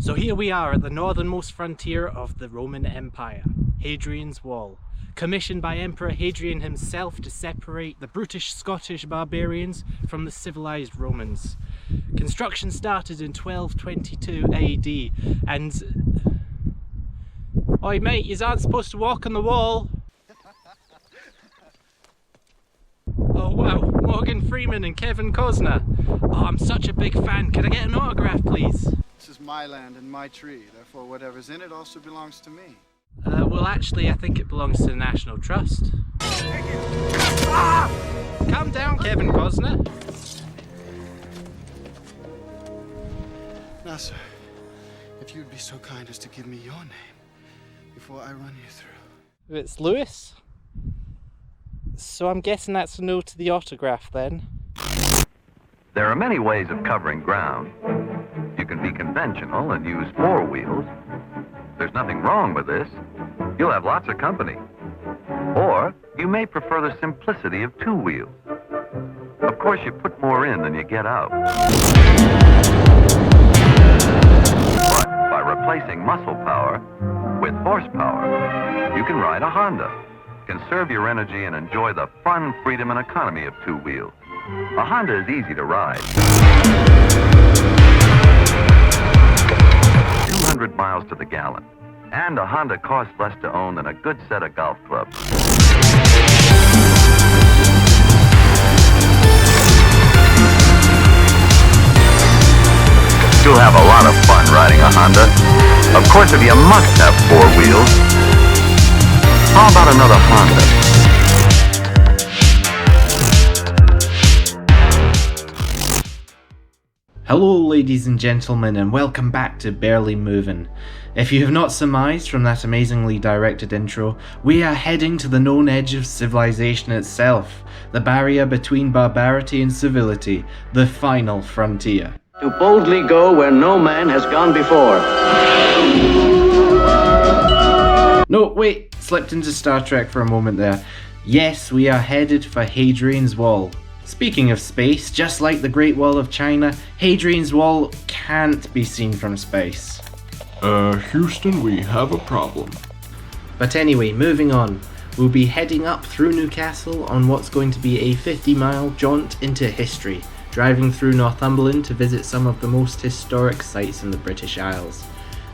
So here we are at the northernmost frontier of the Roman Empire, Hadrian's Wall, commissioned by Emperor Hadrian himself to separate the brutish Scottish barbarians from the civilized Romans. Construction started in 1222 AD and... Oi mate, you aren't supposed to walk on the wall! Oh wow, Morgan Freeman and Kevin Costner. Oh, I'm such a big fan, can I get an autograph please? This is my land and my tree, therefore whatever's in it also belongs to me. Well actually I think it belongs to the National Trust. Ah! Calm down Kevin Costner. Now sir, if you'd be so kind as to give me your name before I run you through. It's Lewis. So I'm guessing that's a no to the autograph then. There are many ways of covering ground. You can be conventional and use 4 wheels. There's nothing wrong with this. You'll have lots of company. Or you may prefer the simplicity of 2 wheels. Of course, you put more in than you get out. But by replacing muscle power with horsepower, you can ride a Honda, conserve your energy, and enjoy the fun, freedom, and economy of 2 wheels. A Honda is easy to ride. 200 miles to the gallon. And a Honda costs less to own than a good set of golf clubs. You'll have a lot of fun riding a Honda. Of course, if you must have 4 wheels, how about another Honda? Hello ladies and gentlemen, and welcome back to Barely Moving. If you have not surmised from that amazingly directed intro, we are heading to the known edge of civilization itself, the barrier between barbarity and civility, the final frontier. To boldly go where no man has gone before. No, wait, slipped into Star Trek for a moment there. Yes, we are headed for Hadrian's Wall. Speaking of space, just like the Great Wall of China, Hadrian's Wall can't be seen from space. Houston, we have a problem. But anyway, moving on. We'll be heading up through Newcastle on what's going to be a 50-mile jaunt into history, driving through Northumberland to visit some of the most historic sites in the British Isles.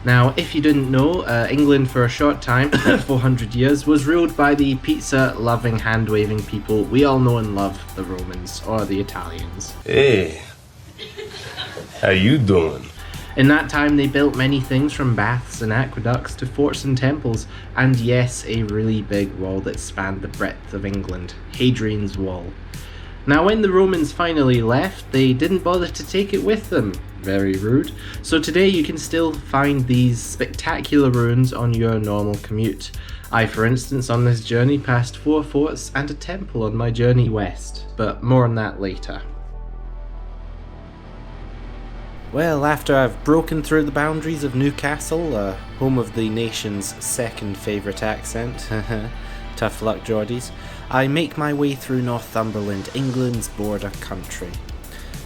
Now, if you didn't know, England for a short time, 400 years, was ruled by the pizza-loving, hand-waving people we all know and love, the Romans, or the Italians. Hey, how you doing? In that time, they built many things from baths and aqueducts to forts and temples, and yes, a really big wall that spanned the breadth of England, Hadrian's Wall. Now, when the Romans finally left, they didn't bother to take it with them. Very rude. So today you can still find these spectacular ruins on your normal commute. I, for instance, on this journey passed 4 forts and a temple on my journey west, but more on that later. Well, after I've broken through the boundaries of Newcastle, home of the nation's second favourite accent, tough luck Geordies, I make my way through Northumberland, England's border country.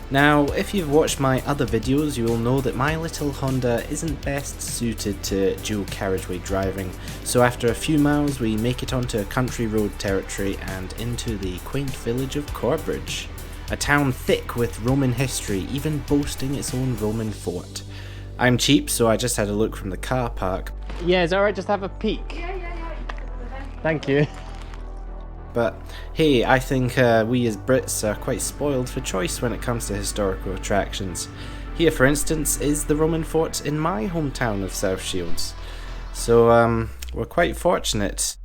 Now, if you've watched my other videos, you will know that my little Honda isn't best suited to dual carriageway driving, so after a few miles we make it onto country road territory and into the quaint village of Corbridge, a town thick with Roman history, even boasting its own Roman fort. I'm cheap, so I just had a look from the car park. Yeah, is it alright just have a peek? Yeah. Thank you. But hey, I think we as Brits are quite spoiled for choice when it comes to historical attractions. Here, for instance, is the Roman fort in my hometown of South Shields. So we're quite fortunate.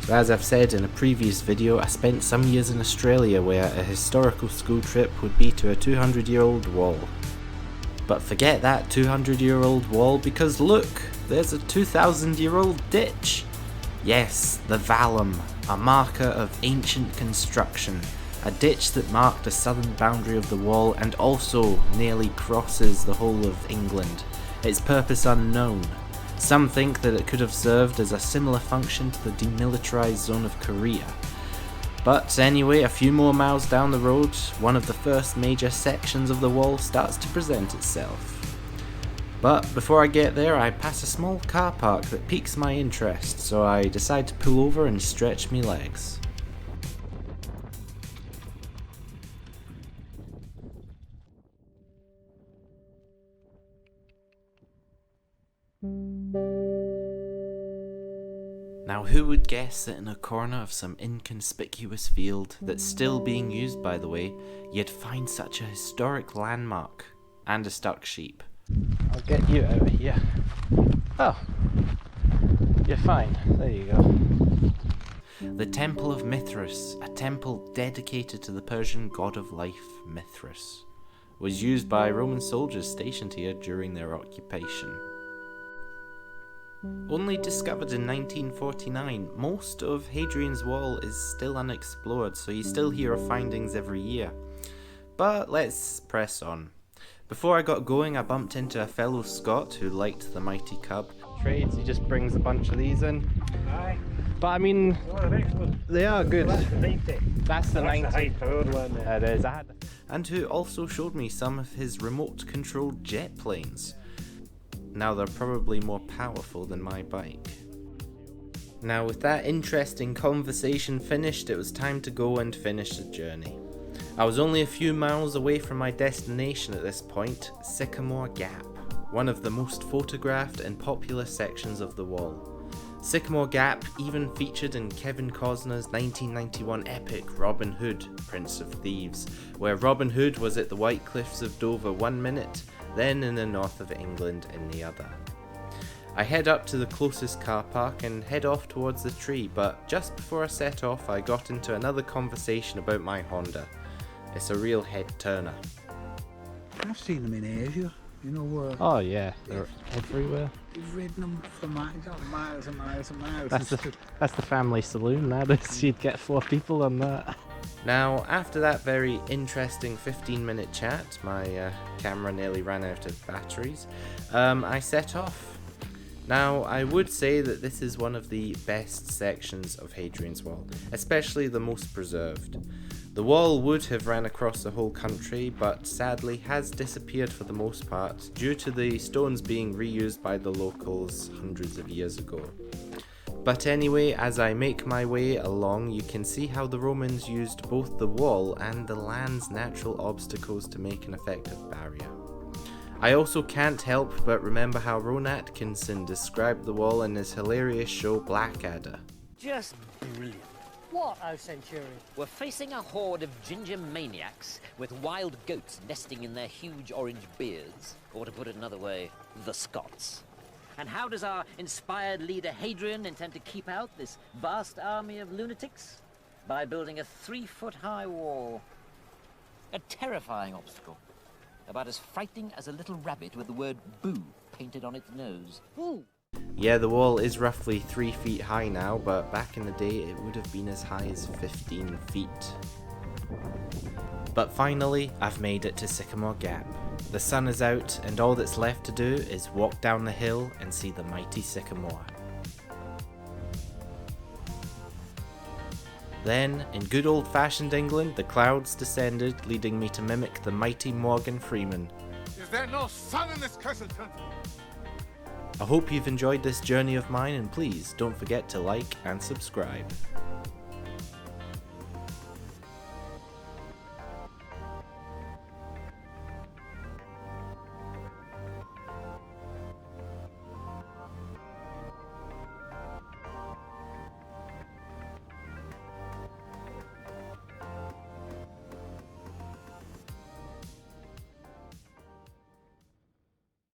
So as I've said in a previous video, I spent some years in Australia where a historical school trip would be to a 200-year-old wall. But forget that 200-year-old wall, because look, there's a 2,000-year-old ditch. Yes, the Vallum, a marker of ancient construction, a ditch that marked the southern boundary of the wall and also nearly crosses the whole of England, its purpose unknown. Some think that it could have served as a similar function to the demilitarized zone of Korea. But anyway, a few more miles down the road, one of the first major sections of the wall starts to present itself. But before I get there, I pass a small car park that piques my interest, so I decide to pull over and stretch me legs. Now who would guess that in a corner of some inconspicuous field, that's still being used by the way, you'd find such a historic landmark, and a stuck sheep. I'll get you out of here. Oh, you're fine, there you go. The Temple of Mythras, a temple dedicated to the Persian god of life, Mithras, was used by Roman soldiers stationed here during their occupation. Only discovered in 1949, most of Hadrian's Wall is still unexplored, so you still hear of findings every year. But let's press on. Before I got going, I bumped into a fellow Scot who liked the mighty cub. Trades, he just brings a bunch of these in. Aye. But I mean, they are good. That's the 90. That's the 90. That's the high-powered one. It is. And who also showed me some of his remote-controlled jet planes. Now they're probably more powerful than my bike. Now with that interesting conversation finished, it was time to go and finish the journey. I was only a few miles away from my destination at this point, Sycamore Gap, one of the most photographed and popular sections of the wall. Sycamore Gap even featured in Kevin Costner's 1991 epic Robin Hood, Prince of Thieves, where Robin Hood was at the White Cliffs of Dover one minute, then in the north of England in the other. I head up to the closest car park and head off towards the tree, but just before I set off I got into another conversation about my Honda. It's a real head turner. I've seen them in Asia, you know. Oh yeah, they're everywhere. You've ridden them for miles and miles and miles and miles. That's the family saloon, that is. You'd get 4 people on that. Now, after that very interesting 15-minute chat, my camera nearly ran out of batteries, I set off. Now, I would say that this is one of the best sections of Hadrian's Wall, especially the most preserved. The wall would have ran across the whole country, but sadly has disappeared for the most part due to the stones being reused by the locals hundreds of years ago. But anyway, as I make my way along, you can see how the Romans used both the wall and the land's natural obstacles to make an effective barrier. I also can't help but remember how Rowan Atkinson described the wall in his hilarious show Blackadder. Just brilliant. What, O Centurion? We're facing a horde of ginger maniacs with wild goats nesting in their huge orange beards, or to put it another way, the Scots. And how does our inspired leader Hadrian intend to keep out this vast army of lunatics? By building a 3-foot-high wall. A terrifying obstacle, about as frightening as a little rabbit with the word boo painted on its nose. Boo! Yeah, the wall is roughly 3 feet high now, but back in the day it would have been as high as 15 feet. But finally, I've made it to Sycamore Gap. The sun is out, and all that's left to do is walk down the hill and see the mighty sycamore. Then, in good old-fashioned England, the clouds descended, leading me to mimic the mighty Morgan Freeman. Is there no sun in this cursed country? I hope you've enjoyed this journey of mine, and please don't forget to like and subscribe.